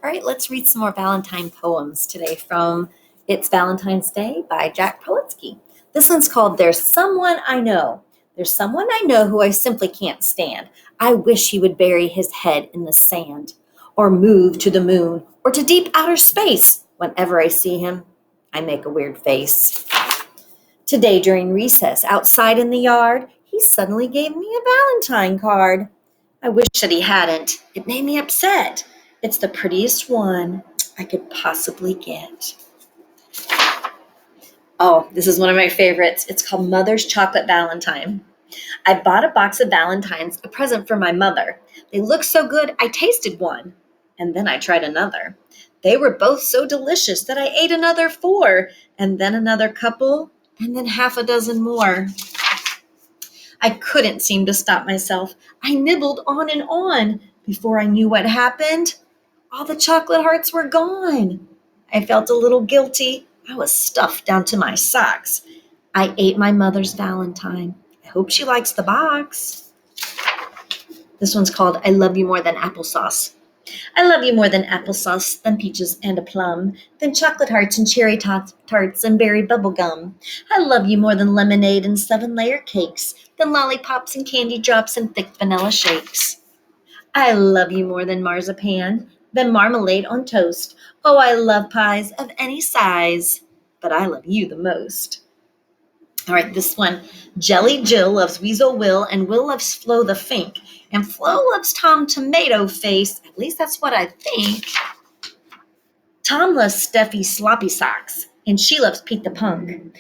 All right, let's read some more Valentine poems today from It's Valentine's Day by Jack Prolitsky. This one's called There's Someone I Know. There's someone I know who I simply can't stand. I wish he would bury his head in the sand or move to the moon or to deep outer space. Whenever I see him, I make a weird face. Today during recess, outside in the yard, he suddenly gave me a Valentine card. I wish that he hadn't. It made me upset. It's the prettiest one I could possibly get. Oh, this is one of my favorites. It's called Mother's Chocolate Valentine. I bought a box of Valentines, a present for my mother. They looked so good, I tasted one, and then I tried another. They were both so delicious that I ate another 4, and then another couple, and then half a dozen more. I couldn't seem to stop myself. I nibbled on and on. Before I knew what happened, all the chocolate hearts were gone. I felt a little guilty. I was stuffed down to my socks. I ate my mother's Valentine. I hope she likes the box. This one's called I Love You More Than Applesauce. I love you more than applesauce, than peaches and a plum, than chocolate hearts and cherry tarts and berry bubble gum. I love you more than lemonade and 7-layer cakes, than lollipops and candy drops and thick vanilla shakes. I love you more than marzipan, than marmalade on toast. Oh, I love pies of any size, but I love you the most. All right, this one. Jelly Jill loves Weasel Will, and Will loves Flo the Fink, and Flo loves Tom Tomato Face. At least that's what I think. Tom loves Steffi Sloppy Socks, and she loves Pete the Punk.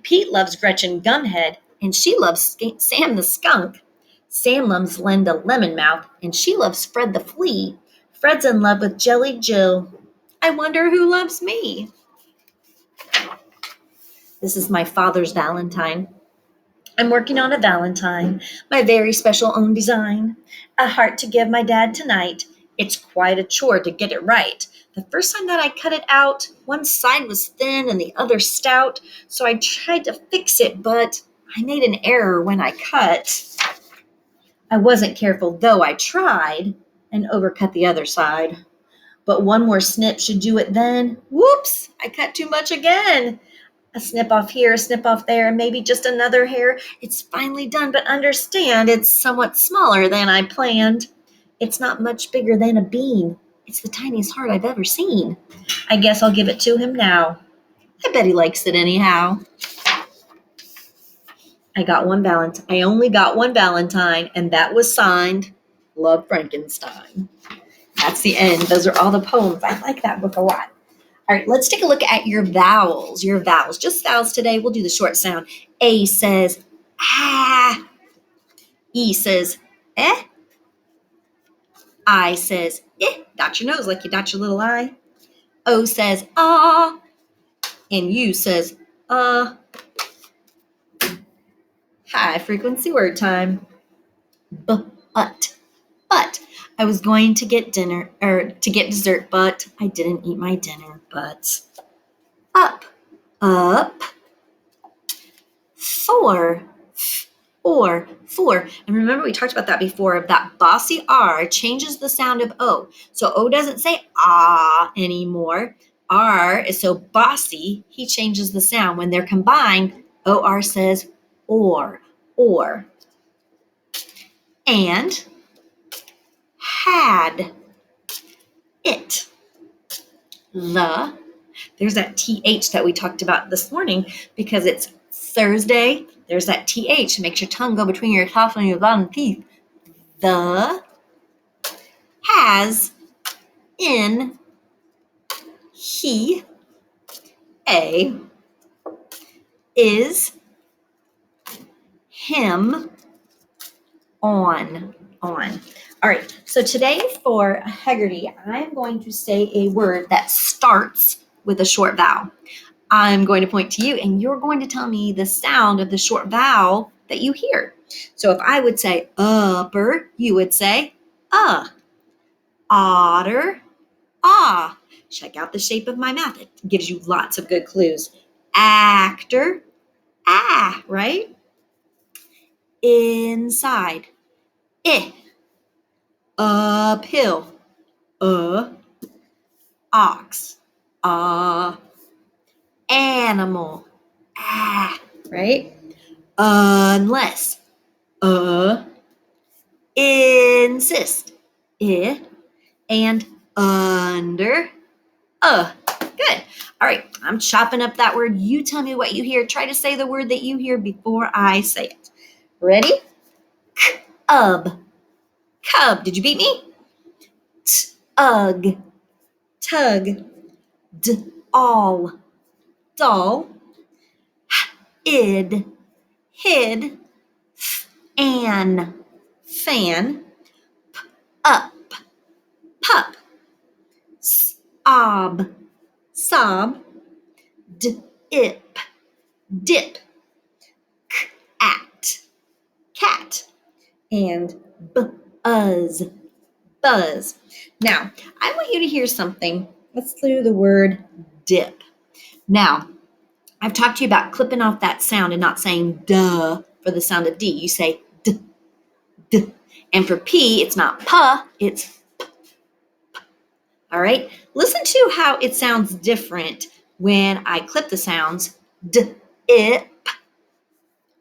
Pete loves Gretchen Gumhead, and she loves Sam the Skunk. Sam loves Linda Lemonmouth, and she loves Fred the Flea. Fred's in love with Jelly Jill. I wonder who loves me. This is my father's Valentine. I'm working on a Valentine, my very special own design. A heart to give my dad tonight. It's quite a chore to get it right. The first time that I cut it out, one side was thin and the other stout, so I tried to fix it, but I made an error when I cut. I wasn't careful, though I tried, and overcut the other side. But one more snip should do it then. Whoops! I cut too much again. A snip off here, a snip off there, and maybe just another hair. It's finally done, but understand it's somewhat smaller than I planned. It's not much bigger than a bean. It's the tiniest heart I've ever seen. I guess I'll give it to him now. I bet he likes it anyhow. I only got one Valentine, and that was signed Love Frankenstein. That's the end. Those are all the poems. I like that book a lot. All right, let's take a look at your vowels. Your vowels, just vowels today. We'll do the short sound. A says ah. E says eh. I says eh. Dot your nose like you dot your little eye. O says ah. And U says High frequency word time. But. But I was going to get dessert, but I didn't eat my dinner. But up. For. And remember, we talked about that before. That bossy R changes the sound of O. So O doesn't say ah anymore. R is so bossy, he changes the sound. When they're combined, OR says or. And had it. There's that TH that we talked about this morning because it's Thursday. There's that TH. It makes your tongue go between your top and your bottom teeth. The has in he a is him on. All right, so today for Hegerty, I'm going to say a word that starts with a short vowel. I'm going to point to you, and you're going to tell me the sound of the short vowel that you hear. So if I would say upper, you would say otter, ah. Check out the shape of my mouth. It gives you lots of good clues. Actor, ah, right? Inside, uphill, ox, animal, right? Unless, insist, and under, Good. All right, I'm chopping up that word. You tell me what you hear. Try to say the word that you hear before I say it. Ready? Cub. Cub. Did you beat me? Ugh. Tug. All. Doll. Id. Hid. An. Fan. Up. Pup. Sob. Sob. Dip. Dip. At. Cat. And buzz. Buzz. Now, I want you to hear something. Let's do the word dip. Now, I've talked to you about clipping off that sound and not saying duh for the sound of D. You say d, d. And for P, it's not puh, it's p. All right? Listen to how it sounds different when I clip the sounds d, I, p,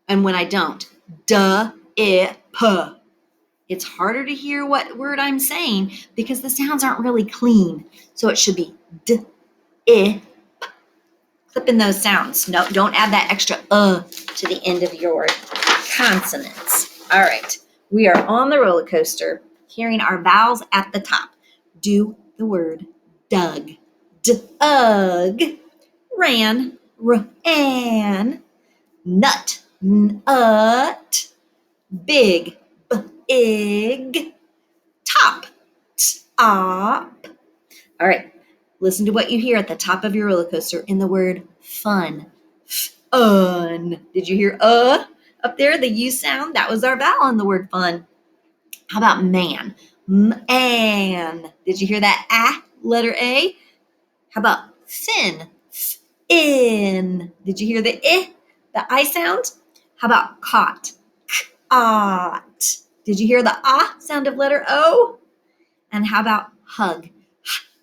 and when I don't. Duh, I, p. It's harder to hear what word I'm saying because the sounds aren't really clean. So it should be d, I, p. Clip in those sounds. No, don't add that extra to the end of your consonants. All right. We are on the roller coaster, hearing our vowels at the top. Do the word dug. Dug. Ran. Ran. Nut. Nut. Big. Big. Top. Top. All right. Listen to what you hear at the top of your roller coaster in the word fun. Fun. Did you hear up there, the U sound? That was our vowel in the word fun. How about man? Man. Did you hear that letter A? How about thin? In. Did you hear the I sound? How about caught? Caught. Did you hear the sound of letter O? And how about hug?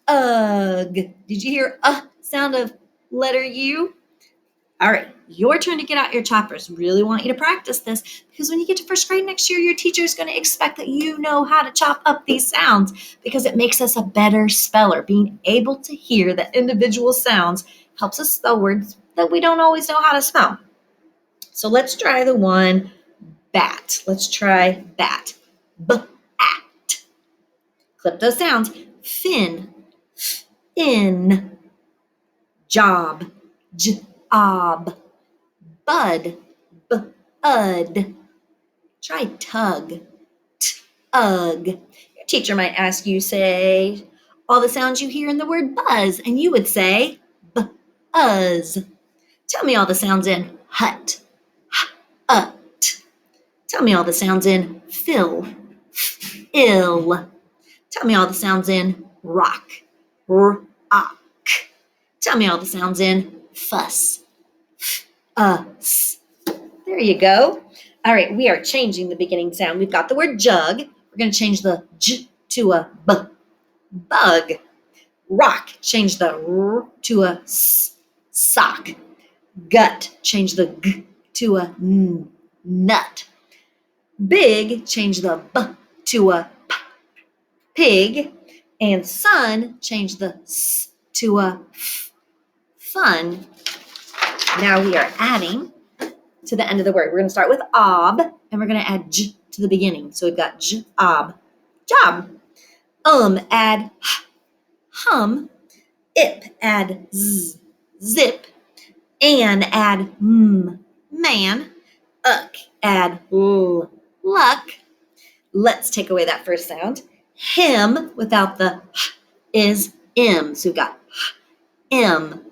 Ugh. Did you hear sound of letter U? All right, your turn to get out your choppers. Really want you to practice this because when you get to first grade next year, your teacher is going to expect that you know how to chop up these sounds because it makes us a better speller. Being able to hear the individual sounds helps us spell words that we don't always know how to spell. So let's try the one bat. Let's try bat. B-at. Clip those sounds. Fin. In. Job. Job. Bud. Bud. Try tug. Tug. Your teacher might ask you, say, all the sounds you hear in the word buzz, and you would say, buzz. Tell me all the sounds in hut. Hut. Tell me all the sounds in fill. Ill. Tell me all the sounds in rock. Rock. Tell me all the sounds in fuss. Us. There you go. All right, we are changing the beginning sound. We've got the word jug. We're going to change the j to a b. Bug. Rock. Change the r to a s. Sock. Gut. Change the g to a n. Nut. Big. Change the b to a p. Pig. And sun. Change the s to a f. Fun. Now we are adding to the end of the word. We're going to start with ob, and we're going to add j to the beginning. So we've got job. Job. Add hum. Ip, add zip. And add man. Uck, add luck. Let's take away that first sound. Him, without the is im. So we've got im.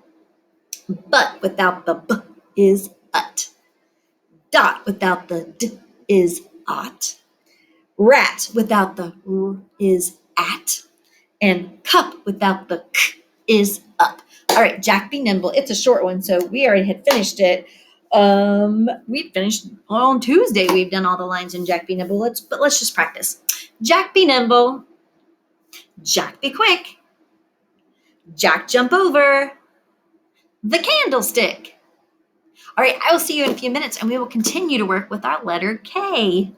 But without the b is ut. Dot without the d is ot. Rat without the r is at. And cup without the k is up. All right, Jack Be Nimble. It's a short one, so we already had finished it. We finished on Tuesday. We've done all the lines in Jack Be Nimble. Let's just practice. Jack be nimble. Jack be quick. Jack, jump over. The candlestick. All right, I will see you in a few minutes and we will continue to work with our letter K.